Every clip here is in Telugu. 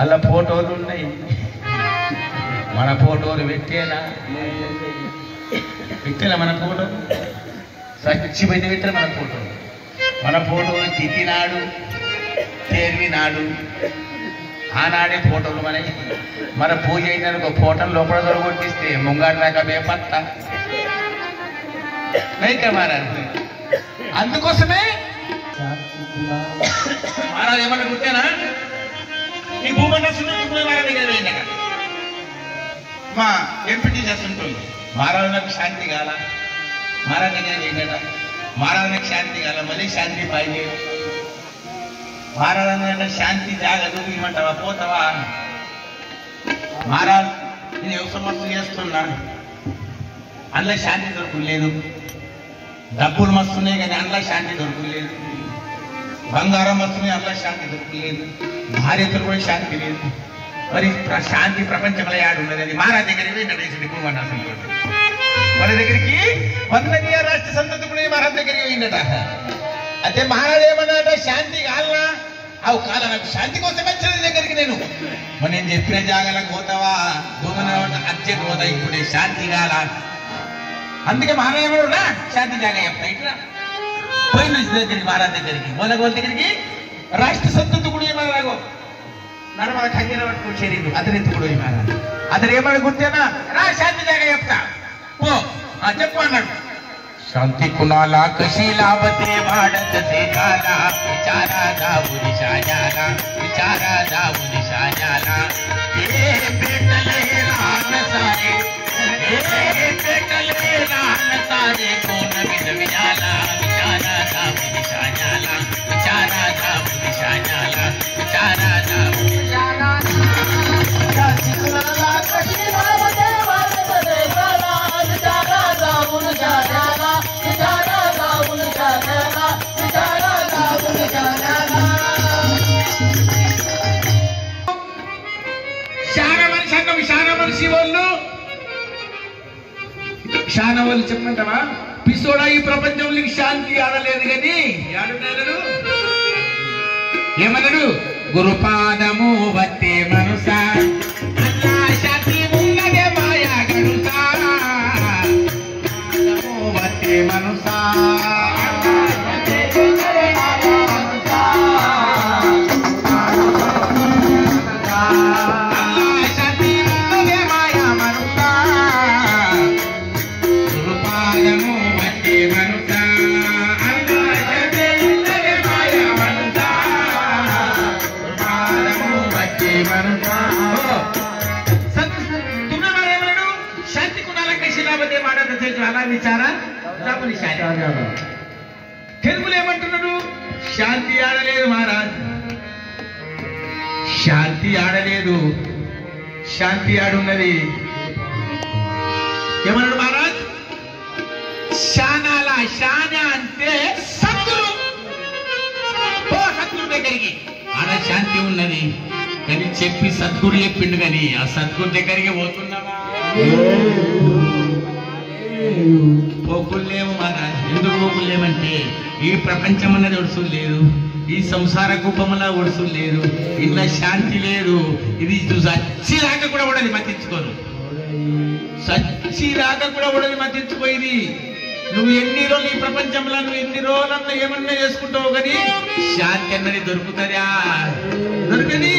అలా ఫోటోలు ఉన్నాయి. మన ఫోటోలు పెట్టేనా మన ఫోటో సచ్చిపోయితే పెట్టారు మన ఫోటోలు తిట్టినాడు తేరినాడు ఆనాడే ఫోటోలు మన పూజ అయిన ఒక ఫోటోలు లోపల దొరకొట్టిస్తే ముంగాడు దాకా బేపత్త అందుకోసమే మహారాజు ఏమన్నా గుర్తేనా ఈ భూమండ మహారాజు దగ్గర పోయిందట. మా ఎంపీటీ చేస్తుంటుంది మహారాజు నాకు శాంతి కాల మహారాజు దగ్గర పోయిందట. మహారాజు నాకు శాంతి కాల మళ్ళీ శాంతి పాయి మహారాజు శాంతి జాగదు ఇవ్వమంటావా పోతావా మహారాజు నేను వ్యవసాయం చేస్తున్నా అందులో శాంతి దొరకలేదు. డబ్బులు మస్తున్నాయి కానీ అందులో శాంతి దొరకలేదు. బంగారం వస్తున్నాయి అందులో శాంతి దొరకలేదు. భార్యతో కూడా శాంతి లేదు. మరి శాంతి ప్రపంచంలో యాడున్నది అది మహారాజు దగ్గరికి నడేసింది వాళ్ళ దగ్గరికి 100 రాష్ట్ర సంతతి మహారాజు దగ్గరికి పోయిందట. అయితే మహారాజు ఏమన్నాట శాంతి కాలనా అవు కాల నాకు శాంతి కోసం వచ్చిన దగ్గరికి నేను చెప్పిన జాగాలకు పోతావా భూమన అర్జెంట్ పోతా ఇప్పుడే శాంతి కాల. అందుకే మహారాజు కూడా శాంతి జాగా చెప్తా ఇట్లా పోయిన దగ్గరికి మహారాజు దగ్గరికి వాళ్ళ దగ్గరికి రాష్ట్ర సంతతి కూడా ఏమన్నాగో నడమల ఖంజన పట్టుకుని చేరిండు అతనెత్తుకుడు మహారాజు. అతను ఏమన్నా గుర్తేనా రా శాంతి జాగా చెప్తా పో చెప్పు అన్నాడు. शांति कुणाला कशी लाभते वाढत ते काला विचारा जाऊ दिशा जाला विचारा जाऊ दिशा जाला हे पेटले लहान सारे हे पेटले लहान सारे कोण विचारा विचारा जाऊ दिशा जाला विचारा जाऊ दिशा जाला विचारा जाऊ जाला शांति कुणाला कशी लाभते वाढत ते काला विचारा जाऊ दिशा जाला శాన వాళ్ళు చెప్పమంటావా పిసోడా ఈ ప్రపంచంలో శాంతి ఆడలేదు కానీ ఆడున్నాడు ఏమన్నాడు గురుపాదము వత్తే మనసా శాంతి ఉన్నదే మాయా గడుసా వత్తే మనసా విచారా తెలుగులో ఏమంటున్నాడు శాంతి ఆడలేదు మహారాజ్ శాంతి ఆడలేదు శాంతి ఆడున్నది ఏమన్నాడు మహారాజ్ శానాల శాన అంటే సద్గురు సద్గురు దగ్గరికి ఆడ శాంతి ఉన్నది కానీ చెప్పి సద్గురు చెప్పిండు కానీ ఆ సద్గురు దగ్గరికి పోతున్నావా పోకులేము మహారాజ్. ఎందుకు పోకులేమంటే ఈ ప్రపంచం అన్నది ఒడుసులు లేదు, ఈ సంసార కుప్పంలో ఒడుసులు లేదు, ఇంట్లో శాంతి లేదు. ఇది సచ్చి రాక కూడా ఉండదు మతించుకోను సచ్చి రాక కూడా ఉండదు మతించుకోయింది. నువ్వు ఎన్ని రోజులు ఈ ప్రపంచంలో నువ్వు ఎన్ని రోజులన్నా ఏమన్నా చేసుకుంటావు కానీ శాంతి అన్నది దొరుకుతుందా దొరకది.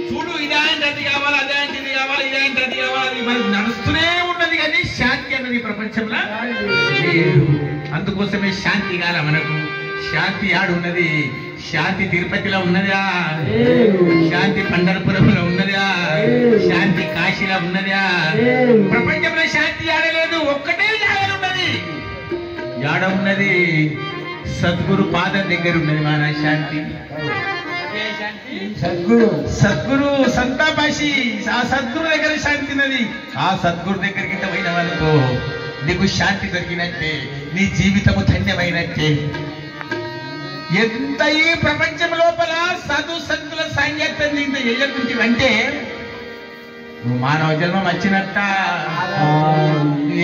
చూడు ఇదేంటి అది కావాలి అదేంటి ఇది కావాలి ఇదేంటి అది కావాలి మరి నడుస్తూనే ఉన్నది కానీ శాంతి అన్నది ప్రపంచంలో లేదు. అందుకోసమే శాంతి కాల మనకు శాంతి ఆడున్నది. శాంతి తిరుపతిలో ఉన్నదా శాంతి పండరపురంలో ఉన్నదా శాంతి కాశీలో ఉన్నదా ప్రపంచంలో శాంతి ఆడలేదు. ఒక్కటే జాగలున్నది జాడ ఉన్నది సద్గురు పాదం దగ్గర ఉన్నది మన శాంతి. సద్గురు సంతాపాషి ఆ సద్గురు దగ్గర శాంతి ఉన్నది. ఆ సద్గురు దగ్గరికి పోయిన వాళ్ళకు నీకు శాంతి దొరికినట్టే, నీ జీవితము ధన్యమైనట్టే. ఎంత ఈ ప్రపంచం లోపల సాధు సంతుల సాంగత్యం ఇంత చేయకుంటే నువ్వు మానవ జన్మం వచ్చినట్ట.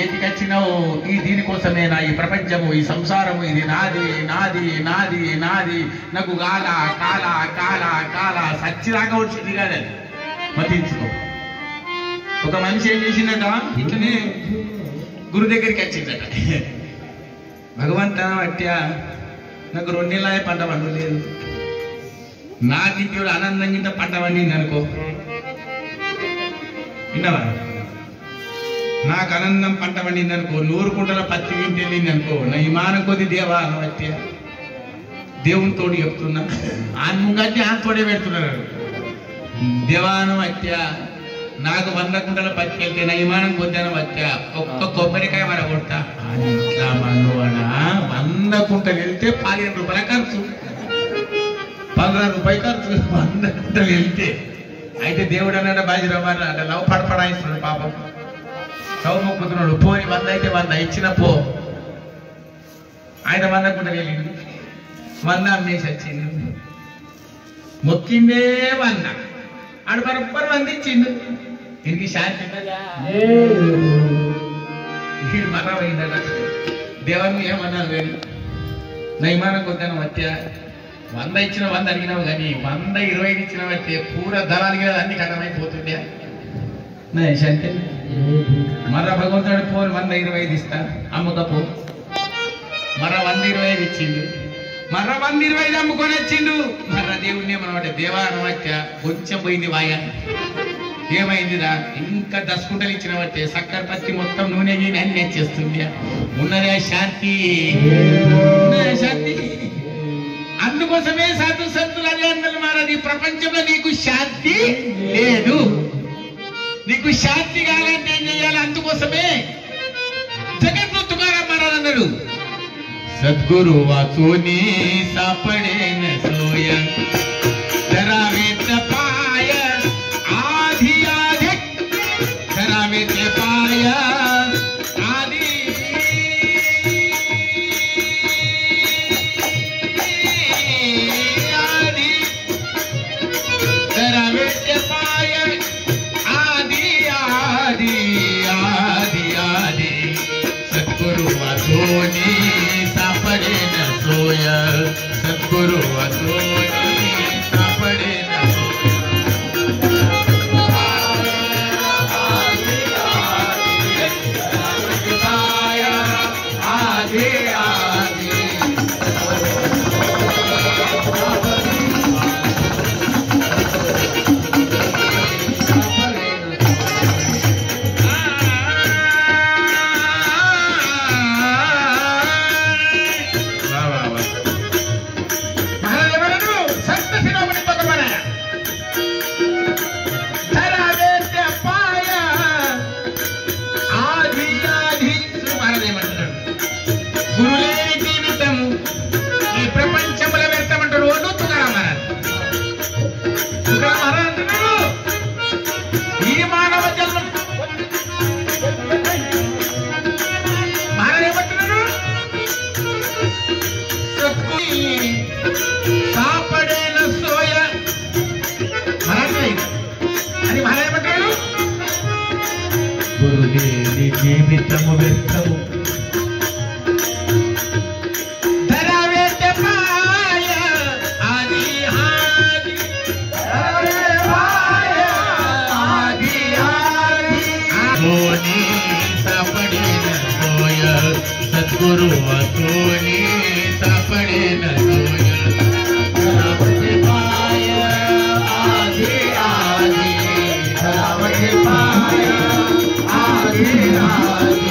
ఏటికి వచ్చినావు ఈ దీనికోసమేనా ఈ ప్రపంచము ఈ సంసారము ఇది నాది నాది నాది నాది నాకు కాల కాల కాల కాల సచ్చి రాక వచ్చింది కాదు అది మతించుకో. ఒక మనిషి ఏం చేసిందట, ఇట్లనే గురు దగ్గరికి వచ్చిందట. భగవంతా అట్యా నాకు 2 నెలల పంట పండలేదు, నాకింటి ఆనందంగా ఇంత పంట పండింది అనుకో, విన్నావా, నాకు ఆనందం పంట పండింది అనుకో, 100 కుంటల పత్తి వింటి వెళ్ళింది అనుకో, నా ఇమానం కొద్ది దేవా అట్యా దేవుని తోడు చెప్తున్నా, ముంగట్టి తోడే పెడుతున్నారు. దేవాను అత్యా నాకు 100 కుంటల పత్తి వెళ్తే నా ఇమానం కొద్దాను వచ్చా, ఒక్క కొబ్బరికాయ మన కొడతా. అట్లా మనవాడా 100 కుంటలు వెళ్తే 15 రూపాయల ఖర్చు, 15 రూపాయలు ఖర్చు 100 కుంటలు వెళ్తే. అయితే దేవుడు అన్నాడు బాజీరావు అంటే లవ్ పడపడాయిస్తున్నాడు పాపం, సౌ మొక్కుతున్నాడు. పోని 100 అయితే 100 ఇచ్చిన పో. ఆయన 100 కుంటలు వెళ్ళింది, 100 అమ్మేసి వచ్చింది, మొక్కిందే 100, ఆడు బరబ్బరు 100 ఇచ్చిండు. దీనికి శాంతి వీడు మరవైందట. దేవుని ఏమన్నాను వేరు నా ఇమానం కొద్దాను వచ్చా, 100 ఇచ్చిన 100 అడిగినావు కానీ 120 ఇచ్చిన వచ్చే పూర ధరాలు కదా అన్ని కథమైపోతుండే నా శాంతి. మర భగవంతుడు పోని 125 ఇస్తా అమ్ముకపో, మర 125 ఇచ్చిండు, మర 125 అమ్ముకొని వచ్చిండు. మర్ర దేవుడిని ఏమన్నమాట, దేవా అనవచ్చా కొంచెం పోయింది వాయ, ఏమైందిరా ఇంకా 10 కుంటలు ఇచ్చిన బట్టే సక్కర పత్తి మొత్తం నూనె గీని అన్ని వచ్చేస్తుంది. ఉన్నదే శాంతి, శాంతి. అందుకోసమే సాధు సంతులు అదే అన్నారు మారది, ప్రపంచంలో నీకు శాంతి లేదు, నీకు శాంతి కావాలంటే ఏం చేయాలి, అందుకోసమే జగద్గురు తుకారాం మహారాజ్ అన్నాడు, సద్గురు వాచోని సాపడే నోయ ధరావే పాయ ఆది ఆది ధరావే పాయ ఆది ఆది ధరావే పాయ ఆది ఆది ఆది ఆది సద్గురు వాచోని सापड़े न सोया सद्गुरु असोनी सापड़े न सोया आधे आधे జీవితము వ్యర్థము ధరావే పాయ ఆది ఆది ఆది ఆది సోని సాపడే న సోయ సద్గురు సోని సాపడే న సోయ ధరావే పాయ ఆది ఆది ధరావే పాయ ఆది ఆది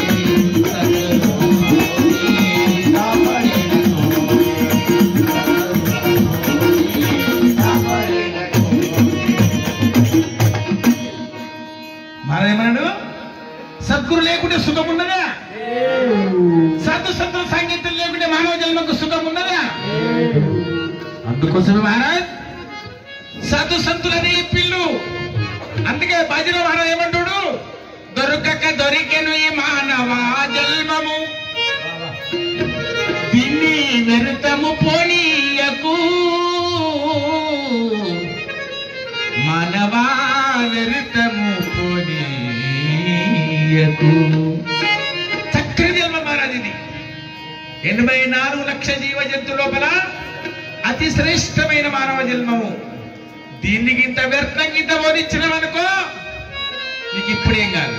మరేమన్నాడు, సద్గురు లేకుంటే సుఖం ఉన్నదా, సాధు సంతుల సాంగత్యం లేకుంటే మానవ జన్మకు సుఖం ఉన్నదా. అందుకోసమే మహారాజ్ సాధు సంతులనే పిల్లు. అందుకే బాజీరావు మహారాజ్ ఏమంటాడు, దొరకక దొరికెను ఈ మానవ జన్మము, దీన్ని వ్యర్థము పోనీయకు, మానవా వ్యర్థము పోనీయకు. చక్రి జన్మ మహారాజ్ ఇది. 84 లక్షల జీవ జంతు లోపల అతి శ్రేష్టమైన మానవ జన్మము. దీనికి ఇంత వ్యర్థంగా ఇంత బోధించినామనుకో నీకు ఇప్పుడేం కాదు.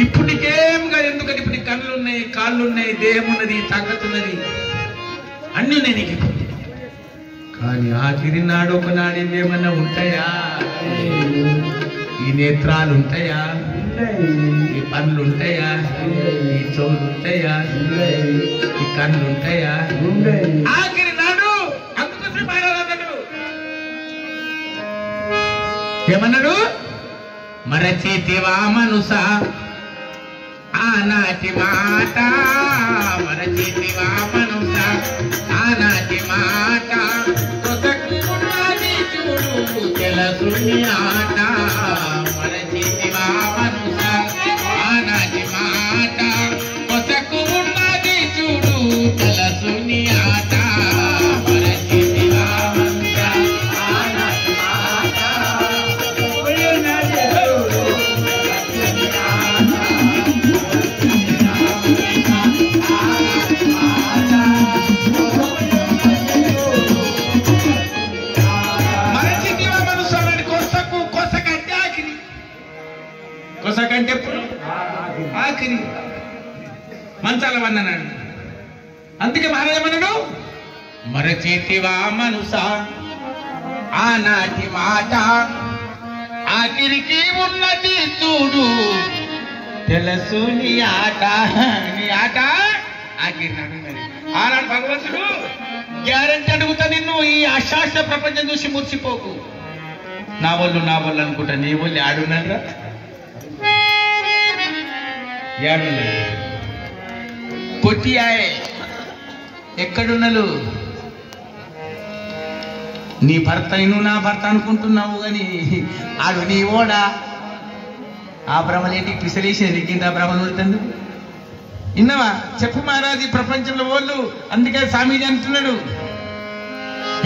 ఇప్పుడు నీకేం కాదు. ఎందుకంటే ఇప్పుడు నీ కళ్ళు ఉన్నాయి, కాళ్ళు ఉన్నాయి, దేహం ఉన్నది, తాకత్ ఉన్నది, అన్నీ ఉన్నాయి నీకు ఇప్పుడు. కానీ ఆఖరి నాడు ఒకనాడు ఏమన్నా ఉంటాయా? ఈ నేత్రాలు ఉంటాయా? ఈ పనులు ఉంటాయా? ఈ చెవులు ఉంటాయా? ఈ కళ్ళు ఉంటాయా? ఆఖరి నాడు అందుకోసం మారాలన్నాడు. ఏమన్నాడు? మరచితివా మనుస ఆనాటి మాట, మరచితివా మనుస ఆనాటి మాట, కొసకున్నది చూడు తెలుసుని ఆట. మరచితివా మనుస ఆనాటి మాట, కొసకున్నది చూడు తెలుసుని ఆట. మరచితివా మనుస ఆనాటి మాట, కొసకంటే ఎప్పుడు ఆఖరి మంచాల వన్నాడు. అందుకే మహారాజమన్నాడు, మరచేతివా మనుస ఆనాటి మాట, ఆఖరికి ఉన్నది చూడు తెలుసు నీ ఆట. నీ ఆట ఆఖరి నాడు. ఆనాడు భగవంతుడు గ్యారెంటీ అడుగుతా, నిన్ను ఈ అశాస్త్ర ప్రపంచం చూసి మురిసిపోకు. నా వాళ్ళు అనుకుంటా, నీ వాళ్ళు ఆడున్నారా? కొట్టియాయే ఎక్కడున్నలు? నీ భర్త నువ్వు నా భర్త అనుకుంటున్నావు కానీ ఆడు నీ ఓడా. ఆ భ్రమలేంటి పిసలేసేది కింద భ్రమలు ఉంటుంది. విన్నావా? చెప్పు మహారాజు, ప్రపంచంలో వాళ్ళు అందుకే స్వామీజీ అంటున్నాడు,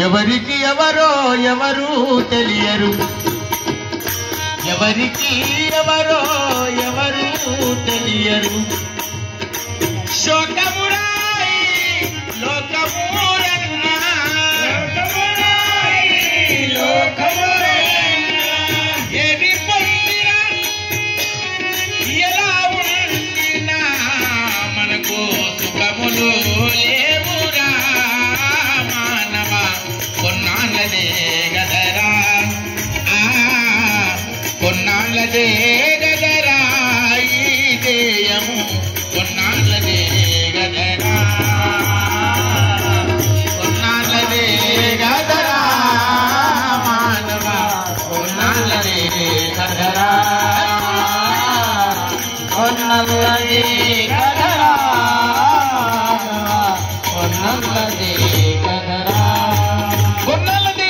ఎవరికి ఎవరో ఎవరు తెలియరు, ఎవరికి ఎవరో ఎవరు తెలియరు, శోకమురాయి లోకమురన్నా, ఏది పొందినా ఎలా ఉండినా మనకు సుఖములు లేవురా మానవ, కొన్నాళ్ళదే గదరా, కొన్నాళ్ళదే గదరా ఈ దేయము, కొన్నాళ్ళదే గదరా, కొన్నాళ్ళదే గదరా మానవ, కొన్నాళ్ళదే గదరా, కొన్నాళ్ళదే గదరా, కొన్నాళ్ళదే గదరా, కొన్నాళ్ళదే